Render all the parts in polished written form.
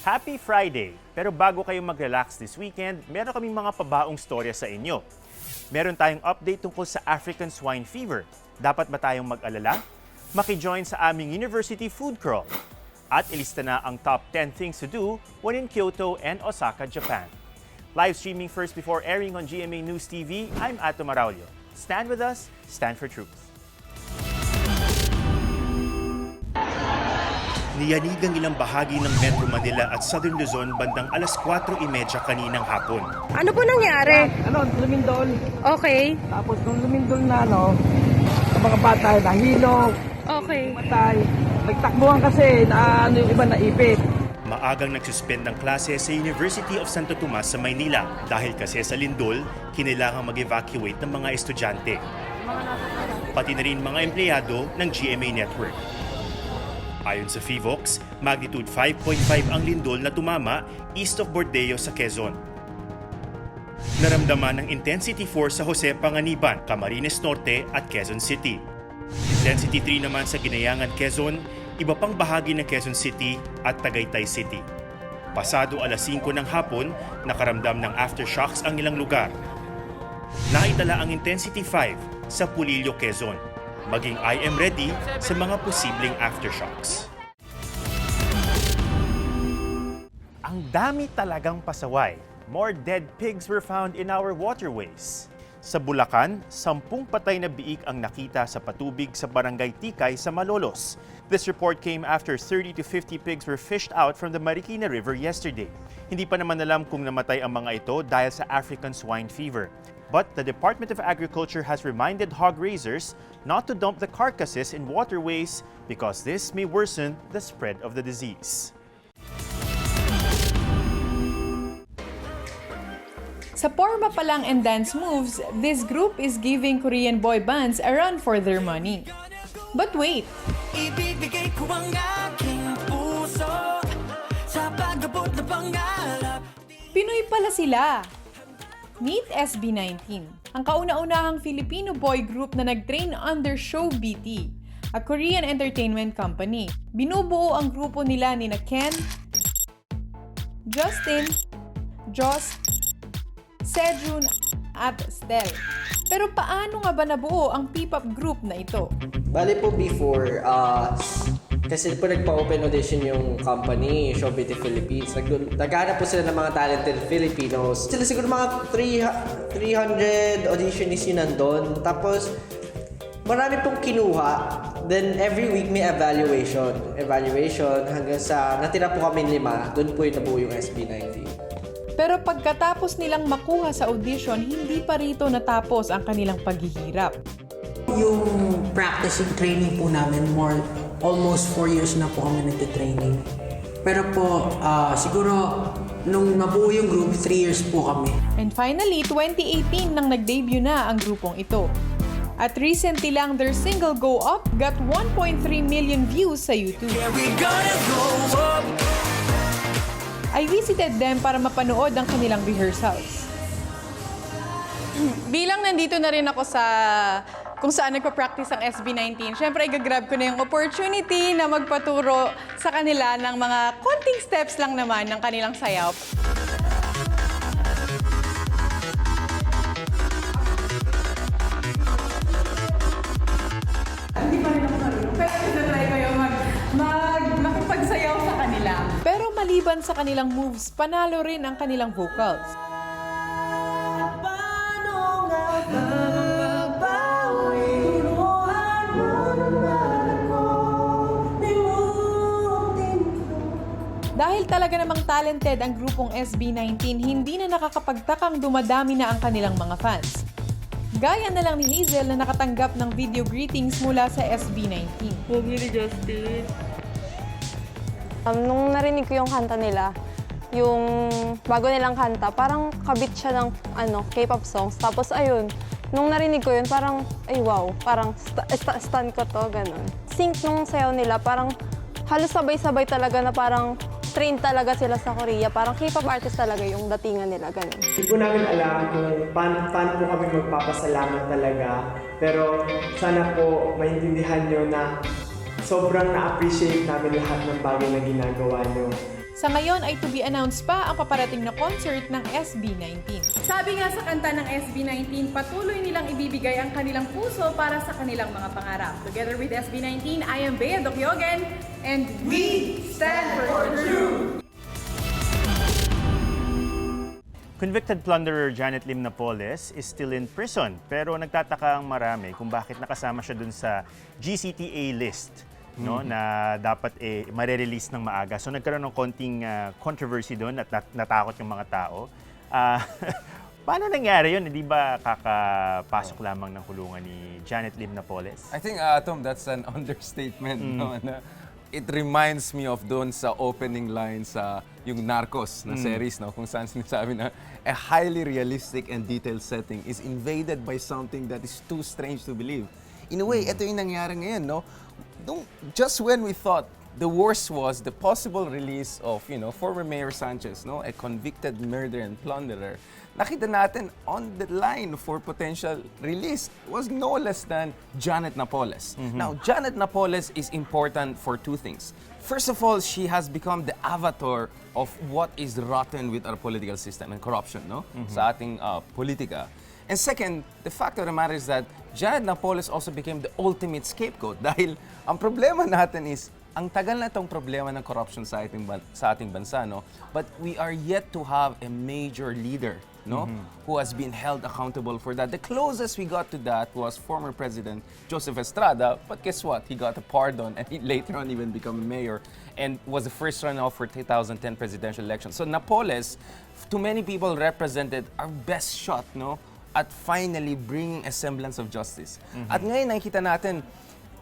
Happy Friday! Pero bago kayo mag-relax this weekend, meron kaming mga pabaong storya sa inyo. Meron tayong update tungkol sa African swine fever. Dapat ba tayong mag-alala? Maki-join sa aming University Food Crawl. At ilista na ang top 10 things to do when in Kyoto and Osaka, Japan. Live streaming first before airing on GMA News TV, I'm Ato Maraulio. Stand with us, stand for truth. Niyanig ang ilang bahagi ng Metro Manila at Southern Luzon bandang alas 4:30 kaninang hapon. Ano po nangyari? Lumindol. Okay. Tapos nung lumindol na, sa mga bata, nahilo, Okay. matay. Nagtakbuhan kasi na yung iba naipit. Maagang nagsuspend ng klase sa University of Santo Tomas sa Maynila dahil kasi sa Lindol, kinailangang mag-evacuate ng mga estudyante. Pati na rin mga empleyado ng GMA Network. Ayon sa FIVOX, magnitude 5.5 ang lindol na tumama east of Bordeo sa Quezon. Naramdaman ng intensity 4 sa Jose Panganiban, Camarines Norte at Quezon City. Intensity 3 naman sa Ginayangan, Quezon, iba pang bahagi ng Quezon City at Tagaytay City. Pasado alas 5 ng hapon, nakaramdam ng aftershocks ang ilang lugar. Naitala ang intensity 5 sa Pulillo, Quezon. Maging I am ready sa mga posibleng aftershocks. Ang dami talagang pasaway. More dead pigs were found in our waterways. Sa Bulacan, 10 patay na biik ang nakita sa patubig sa Barangay Tikay sa Malolos. This report came after 30 to 50 pigs were fished out from the Marikina River yesterday. Hindi pa naman alam kung namatay ang mga ito dahil sa African swine fever. But the Department of Agriculture has reminded hog raisers not to dump the carcasses in waterways because this may worsen the spread of the disease. Sa forma pa lang and dance moves, this group is giving Korean boy bands a run for their money. But wait! Ibibigay ko ang aking puso sa pag-abot na pangarap. Pinoy pala sila! Meet SB19, ang kauna-unahang Filipino boy group na nag-train under Show BT, a Korean entertainment company. Binubuo ang grupo nila ni Ken, Justin, Joss, Sejun at Stel. Pero paano nga ba nabuo ang P-pop group na ito? Bale po before, kasi po nagpa-open audition yung company, Show BT Philippines. Naghanap po sila ng mga talented Filipinos. Sila siguro mga 300 auditionees yun nandun. Tapos, marami pong kinuha. Then, every week may evaluation. Evaluation hanggang sa natira po kami 5. Doon po yung nabuo yung SB19. Pero pagkatapos nilang makuha sa audition, hindi pa rito natapos ang kanilang paghihirap. Yung practicing training po namin, almost 4 years na po kami nagtitraining. Pero po, siguro, nung nabuo yung group, 3 years po kami. And finally, 2018 nang nag-debut na ang grupong ito. At recently lang, their single Go Up got 1.3 million views sa YouTube. Yeah, we gonna go up. I visited them para mapanood ang kanilang rehearsals. Bilang nandito na rin ako sa kung saan nagpa-practice ang SB19, syempre i-grab ko na yung opportunity na magpaturo sa kanila ng mga konting steps lang naman ng kanilang sayaw. Hindi pa rin ako marunong, pero try ko yung makipagsayaw sa kanila. Pero maliban sa kanilang moves, panalo rin ang kanilang vocals. Dahil talaga namang talented ang grupong SB19, hindi na nakakapagtakang dumadami na ang kanilang mga fans. Gaya na lang ni Hazel na nakatanggap ng video greetings mula sa SB19. Huwag ni Justin. Nung narinig ko yung kanta nila, yung bago nilang kanta, parang kabit siya ng K-pop songs. Tapos ayun, nung narinig ko yun, parang, ay wow, parang stan ko to, ganun. Sync nung sayaw nila, parang halos sabay-sabay talaga na parang train talaga sila sa Korea. Parang K-pop artist talaga yung datingan nila, ganun. Hindi po namin alam kung fan po kami magpapasalamat talaga. Pero sana po maintindihan nyo na sobrang na-appreciate namin lahat ng bagay na ginagawa nyo. Sa ngayon ay to be announced pa ang paparating na concert ng SB19. Sabi nga sa kanta ng SB19, patuloy nilang ibibigay ang kanilang puso para sa kanilang mga pangarap. Together with SB19, I am Bea Dokyogen, and we stand for truth! Convicted plunderer Janet Lim Napoles is still in prison, pero nagtataka ang marami kung bakit nakasama siya dun sa GCTA list, no, na dapat mare-release ng maaga. So nagkaroon ng konting controversy doon at natakot yung mga tao. Paano nangyari yun? Hindi ba kakapasok lamang ng kulungan ni Janet Lim Napoles? I think, Tom, that's an understatement. No? It reminds me of doon sa opening line sa yung Narcos na series, no? Kung saan sinasabi na a highly realistic and detailed setting is invaded by something that is too strange to believe. In a way, ito yung nangyari ngayon, no? Just when we thought the worst was the possible release of, former Mayor Sanchez, no? A convicted murderer and plunderer, nakita natin on the line for potential release was no less than Janet Napoles. Now, Janet Napoles is important for two things. First of all, she has become the avatar of what is rotten with our political system and corruption, no? Sa ating politika. And second, the fact of the matter is that Janet Napoles also became the ultimate scapegoat dahil ang problema natin is ang tagal na itong problema ng corruption sa ating bansa, no? But we are yet to have a major leader, no? Who has been held accountable for that. The closest we got to that was former President Joseph Estrada, but guess what? He got a pardon and he later on even became a mayor and was the first runoff for 2010 presidential election. So Napoles, to many people, represented our best shot, no? At finally bringing a semblance of justice. At ngayon nakikita natin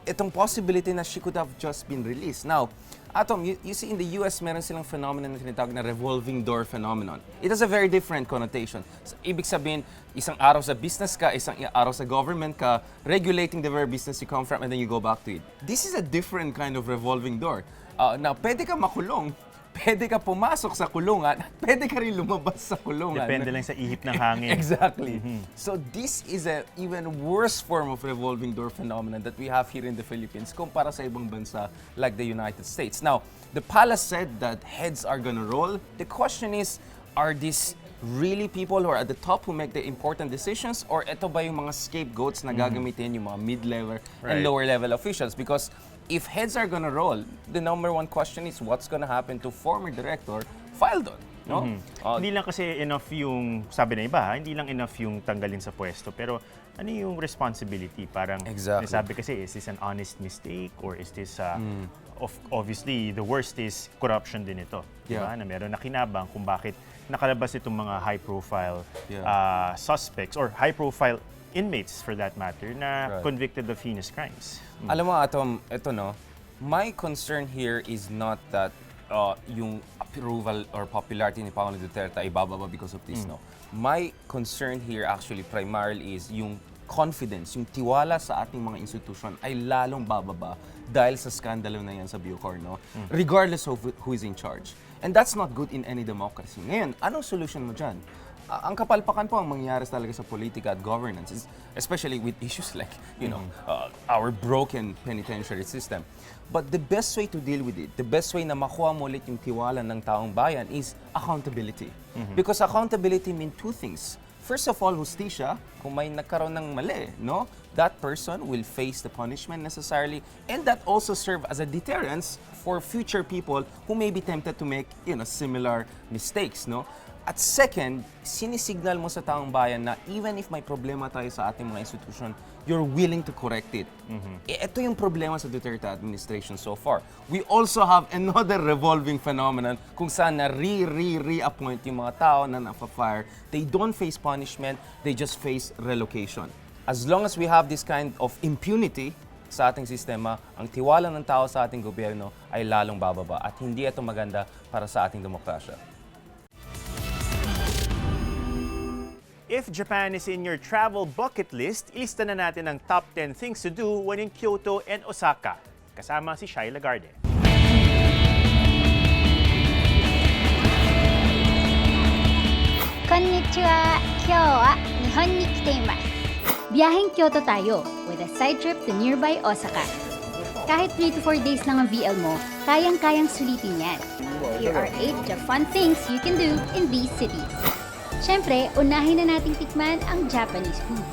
itong possibility na she could have just been released. Now, Atom, you see in the US, meron silang phenomenon na tinatawag na revolving door phenomenon. It has a very different connotation. So, ibig sabihin, isang araw sa business ka, isang araw sa government ka, regulating the very business you come from, and then you go back to it. This is a different kind of revolving door. Now, pwede ka makulong, pwede ka pumasok sa kulungan, at pwede ka rin lumabas sa kulungan. Depende lang sa ihip ng hangin. Exactly. So this is a even worse form of revolving door phenomenon that we have here in the Philippines kumpara sa ibang bansa like the United States. Now, the palace said that heads are gonna roll. The question is, are these really people who are at the top who make the important decisions, or ito ba yung mga scapegoats na gagamitin yung mga mid-level and lower-level officials? Because if heads are gonna roll, the number one question is what's gonna happen to former director Fildon, no? Hindi lang kasi enough yung, sabi na iba, hindi lang enough yung tanggalin sa pwesto, pero ano yung responsibility? Parang sabi kasi, is this an honest mistake or is this, obviously, the worst is corruption din ito. Diba? Na meron na kinabang kung bakit nakalabas itong mga high-profile suspects or high-profile inmates for that matter na convicted of heinous crimes. Alam mo, Atom, ito no, my concern here is not that yung approval or popularity ni Pangulong Duterte ay bababa because of this, no. My concern here actually primarily is yung confidence, yung tiwala sa ating mga institusyon ay lalong bababa dahil sa skandalo na yan sa Bucor, no? Regardless of who is in charge. And that's not good in any democracy. Ngayon, anong solution mo dyan? Ang kapalpakan po ang mangyayari talaga sa politika at governance, especially with issues like, our broken penitentiary system. But the best way to deal with it, the best way na makuha mo ulit yung tiwala ng taong bayan is accountability. Because accountability means two things. First of all, hustisya, kung may nagkaroon ng mali, no? That person will face the punishment necessarily, and that also serve as a deterrence for future people who may be tempted to make, similar mistakes, no? At second, sinisignal mo sa taong bayan na even if may problema tayo sa ating mga institusyon, you're willing to correct it. Ito yung problema sa Duterte administration so far. We also have another revolving phenomenon kung saan na re-appoint yung mga tao na napa-fire. They don't face punishment, they just face relocation. As long as we have this kind of impunity sa ating sistema, ang tiwala ng tao sa ating gobyerno ay lalong bababa at hindi ito maganda para sa ating demokrasya. If Japan is in your travel bucket list, ilista na natin ang top 10 things to do when in Kyoto and Osaka. Kasama si Shai Lagarde. Konnichiwa! Kyou wa Nihon ni kite imasu. Biyaheng Kyoto tayo with a side trip to nearby Osaka. Kahit 3 to 4 days lang ang VL mo, kayang-kayang sulitin yan. Here are 8 fun things you can do in these cities. Siyempre, unahin na nating tikman ang Japanese food.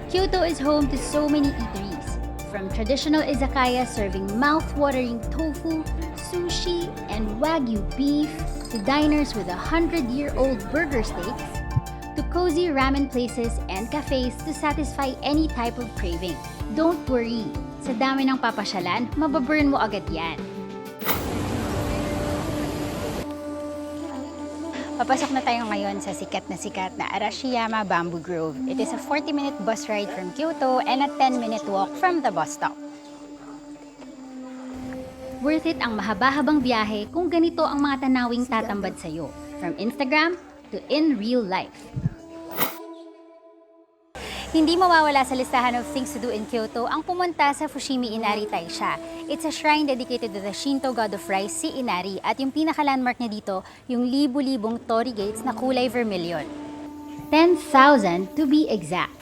Kyoto is home to so many eateries. From traditional izakaya serving mouth-watering tofu, sushi, and wagyu beef, to diners with 100-year-old burger steaks, to cozy ramen places and cafes to satisfy any type of craving. Don't worry, sa dami ng papasyalan, mababurn mo agad yan. Papasok na tayo ngayon sa sikat na Arashiyama Bamboo Grove. It is a 40-minute bus ride from Kyoto and a 10-minute walk from the bus stop. Worth it ang mahaba-habang biyahe kung ganito ang mga tanawing tatambad sa'yo. From Instagram to in real life. Hindi mawawala sa listahan of things to do in Kyoto ang pumunta sa Fushimi Inari Taisha. It's a shrine dedicated to the Shinto god of rice, si Inari, at yung pinaka-landmark niya dito, yung libu-libong torii gates na kulay vermilion. 10,000 to be exact.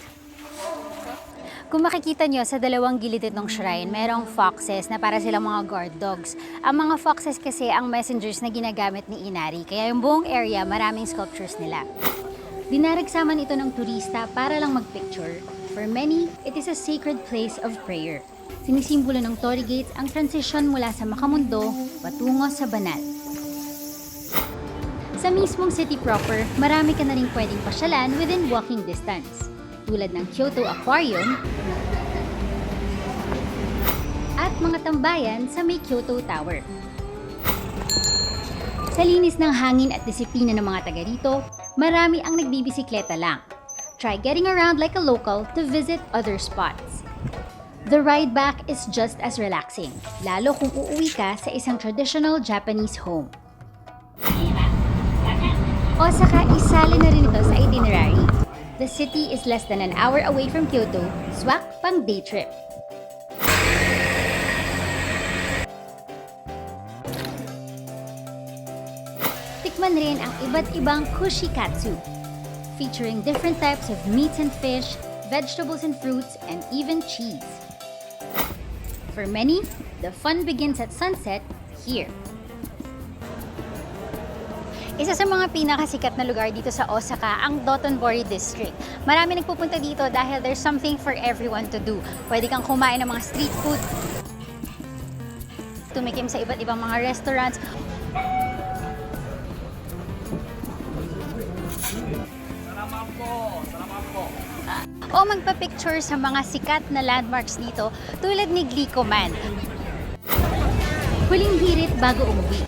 Kung makikita nyo sa dalawang gilid ng shrine, merong foxes na para silang mga guard dogs. Ang mga foxes kasi ang messengers na ginagamit ni Inari, kaya yung buong area maraming sculptures nila. Dinaragsaman ito ng turista para lang magpicture. For many, it is a sacred place of prayer. Sinisimbolo ng torii gates ang transition mula sa makamundo patungo sa banal. Sa mismong city proper, marami ka na rin pwedeng pasyalan within walking distance. Tulad ng Kyoto Aquarium at mga tambayan sa may Kyoto Tower. Sa linis ng hangin at disiplina ng mga taga rito, marami ang nagbibisikleta lang. Try getting around like a local to visit other spots. The ride back is just as relaxing, lalo kung uuwi ka sa isang traditional Japanese home. Osaka, isali na rin ito sa itinerary. The city is less than an hour away from Kyoto, swak pang day trip. Tikman rin ang iba't ibang kushikatsu, featuring different types of meats and fish, vegetables and fruits, and even cheese. For many, the fun begins at sunset here. Isa sa mga pinakasikat na lugar dito sa Osaka, ang Dotonbori District. Marami nagpupunta dito dahil there's something for everyone to do. Pwede kang kumain ng mga street food, tumikim sa iba't ibang mga restaurants, o magpa-picture sa mga sikat na landmarks dito tulad ni Glicoman. Huling hirit bago umuwi.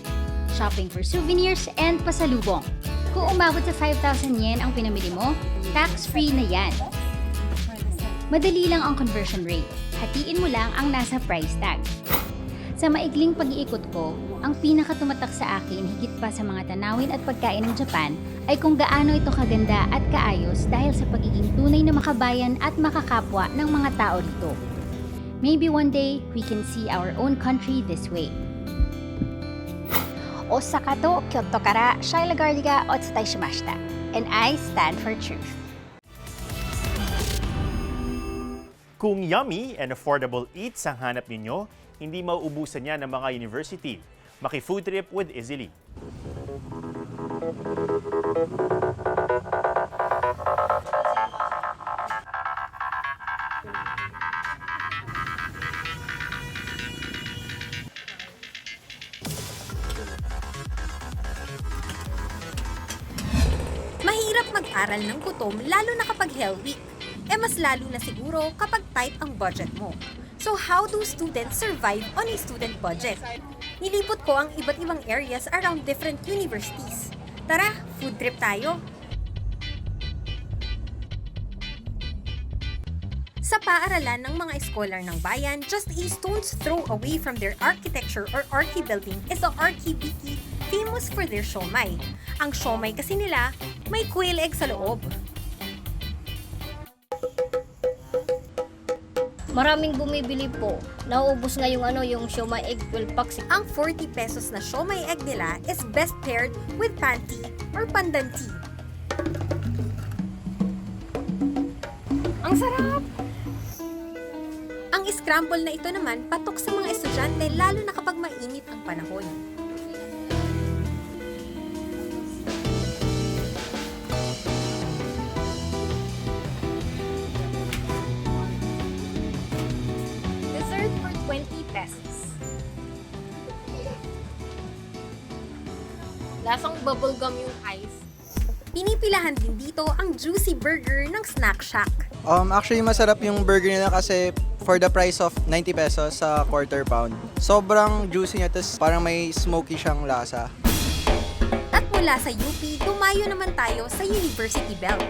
Shopping for souvenirs and pasalubong. Kung umabot sa 5,000 yen ang pinamili mo, tax-free na yan. Madali lang ang conversion rate. Hatiin mo lang ang nasa price tag. Sa maikling pag-iikot ko, ang pinakatumatak sa akin higit pa sa mga tanawin at pagkain ng Japan ay kung gaano ito kaganda at kaayos dahil sa pagiging tunay na makabayan at makakapwa ng mga tao dito. Maybe one day, we can see our own country this way. Osaka to Kyoto kara Shaila Gardi ga otsutai shimashita. And I stand for truth. Kung yummy and affordable eats ang hanap ninyo, hindi mauubusan yan ng mga university. Maki-food trip with Easily. Mahirap mag-aral ng gutom lalo na kapag Hell Week. Mas lalo na siguro kapag tight ang budget mo. So how do students survive on a student budget? Nilipot ko ang iba't ibang areas around different universities. Tara, food trip tayo! Sa paaralan ng mga scholar ng bayan, just a stone's throw away from their architecture or archi building is the RKBT, famous for their siomai. Ang siomai kasi nila, may quail egg sa loob. Maraming bumibili po. Nauubos nga yung siomai egg 12 packs. Ang 40 pesos na siomai egg nila is best paired with panty or pandanti. Ang sarap! Ang scramble na ito naman patok sa mga estudyante lalo na kapag mainit ang panahon. Dessert for 20 pesos. Lasang bubblegum yung ice. Pinipilahan din dito ang juicy burger ng Snack Shack. Actually, masarap yung burger nila kasi for the price of 90 pesos sa quarter pound. Sobrang juicy niya, tapos parang may smoky siyang lasa. At mula sa UP, dumayo naman tayo sa University Belt.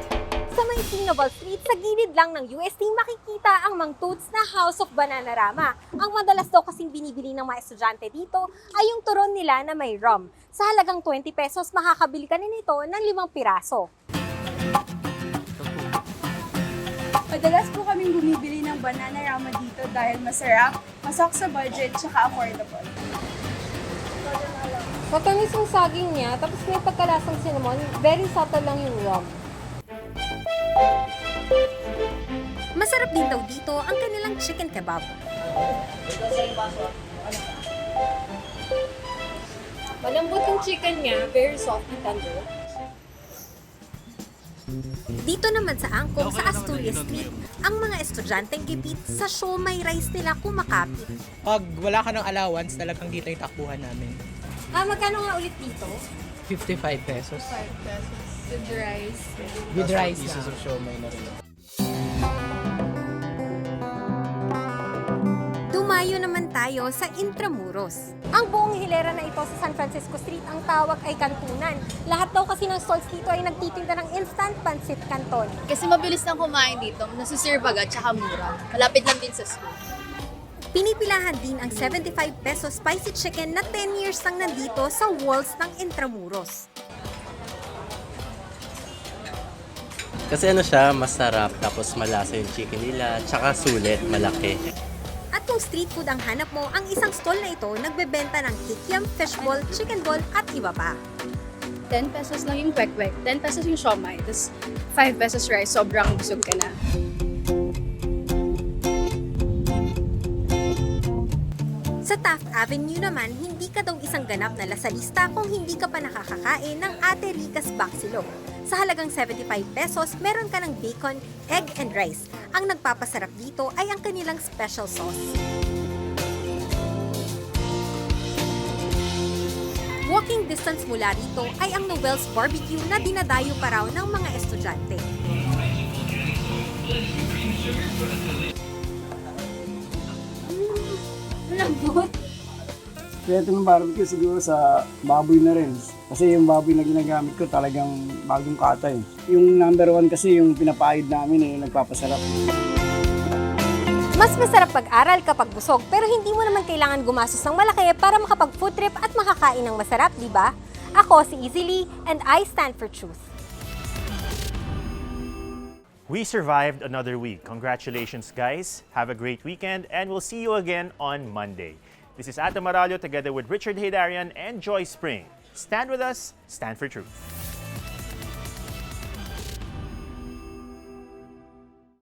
Sa may Sinobal Street, sa gilid lang ng UST, makikita ang Mang Toots na House of Bananarama. Ang madalas daw kasing binibili ng mga estudyante dito ay yung turon nila na may rum. Sa halagang 20 pesos, makakabili ka nito ng 5 piraso. Madalas po kaming bumibili ng Bananarama dito dahil masarap, masok sa budget, tsaka affordable. Matamis yung saging niya, tapos may pagkalasang cinnamon, very subtle lang yung rum. Masarap din daw dito ang kanilang chicken kebab. Malambot yung chicken niya, very soft and tender. Dito naman sa Angkong sa Asturias Street, ang mga estudyanteng gipit sa siomai rice nila kumakapit. Pag wala ka ng allowance, talagang dito yung takbuhan namin. Magkano nga ulit dito? 55 pesos. 5 pesos. With rice. With rice na. Pieces of siomai na rin. Dumayo naman tayo sa Intramuros. Ang buong hilera na ito sa San Francisco Street, ang tawag ay kantunan. Lahat daw kasi ng stalls dito ay nagtitinda ng instant pancit canton. Kasi mabilis lang kumain dito, nasuserve agad, tsaka mura. Malapit lang din sa school. Pinipilahan din ang 75 pesos spicy chicken na 10 years nang nandito sa walls ng Intramuros. Kasi siya, masarap, tapos malasa yung chicken nila, tsaka sulit, malaki. At kung street food ang hanap mo, ang isang stall na ito nagbebenta ng kikiam, fishball, chicken ball at iba pa. 10 pesos lang yung kwek-kwek, 10 pesos yung siomai, tapos 5 pesos rice, sobrang busog ka na. Sa Taft Avenue naman, hindi ka daw isang ganap na lasalista kung hindi ka pa nakakakain ng Ate Rica's Baksilog. Sa halagang 75 pesos, meron ka ng bacon, egg, and rice. Ang nagpapasarap dito ay ang kanilang special sauce. Walking distance mula rito ay ang Noel's Barbecue na dinadayo pa raw ng mga estudyante. Lambot. Kaya itong barbecue siguro sa baboy na rin. Kasi yung baboy na ginagamit ko talagang bagong katay. Yung number 1 kasi yung pinapahid namin yung nagpapasarap. Mas masarap pag-aral kapag busog, pero hindi mo naman kailangan gumastos ng malaki para makapag-food trip at makakain ng masarap, di ba? Ako si Easily, and I stand for truth. We survived another week. Congratulations, guys. Have a great weekend, and we'll see you again on Monday. This is Ate Maralio together with Richard Haydarian and Joy Spring. Stand with us, stand for truth.